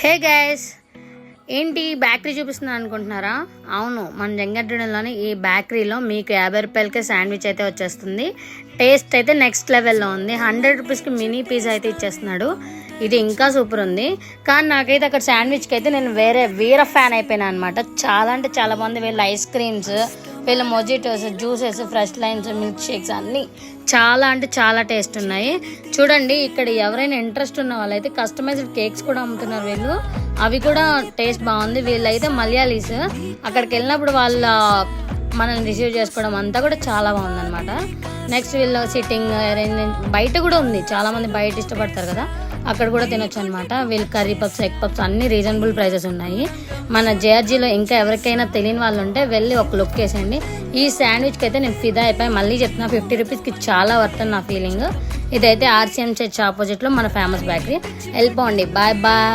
Hey guys, ఏంటి bakery చూపిస్తున్నాను అనుకుంటున్నారా? అవును, మన జంగారెడ్డిలోని ఈ బేకరీలో మీకు 50 రూపాయలకే శాండ్విచ్ అయితే వచ్చేస్తుంది. టేస్ట్ అయితే నెక్స్ట్ లెవెల్లో ఉంది. 100 రూపీస్కి మినీ పిజ్జా అయితే ఇచ్చేస్తున్నాడు. ఇది ఇంకా సూపర్ ఉంది. కానీ నాకైతే అక్కడ శాండ్విచ్కి అయితే నేను వీర ఫ్యాన్ అయిపోయినా అనమాట. చాలా అంటే చాలా బాగుంది. వీళ్ళ ఐస్ క్రీమ్స్, వీళ్ళ mojitos, juices, fresh lines, milk shakes అన్నీ చాలా అంటే చాలా టేస్ట్ ఉన్నాయి. చూడండి, ఇక్కడ ఎవరైనా ఇంట్రెస్ట్ ఉన్న వాళ్ళైతే కస్టమైజ్డ్ కేక్స్ కూడా అమ్ముతున్నారు వీళ్ళు. అవి కూడా టేస్ట్ బాగుంది. వీళ్ళైతే మలయాళీస్. అక్కడికి వెళ్ళినప్పుడు వాళ్ళ మనల్ని రిసీవ్ చేసుకోవడం అంతా కూడా చాలా బాగుందన్నమాట. నెక్స్ట్ వీళ్ళ సిట్టింగ్ అరేంజ్మెంట్ బయట కూడా ఉంది. చాలా మంది బయట ఇష్టపడతారు కదా, అక్కడ కూడా తినొచ్చు అనమాట. వీళ్ళు కర్రీ పప్స్, ఎగ్ పప్స్ అన్ని రీజనబుల్ ప్రైజెస్ ఉన్నాయి. మన జేఆర్జీలో ఇంకా ఎవరికైనా తెలియని వాళ్ళు ఉంటే వెళ్ళి ఒక లుక్ వేసేయండి. ఈ శాండ్విచ్కి అయితే నేను ఫిదా అయిపోయి మళ్ళీ చెప్తున్నా, 50 రూపీస్కి చాలా వర్త్ నా ఫీలింగ్. ఇదైతే ఆర్సీఎం చర్చ్ ఆపోజిట్లో మన ఫేమస్ బేకరీ. వెళ్ళిపోండి. Bye bye.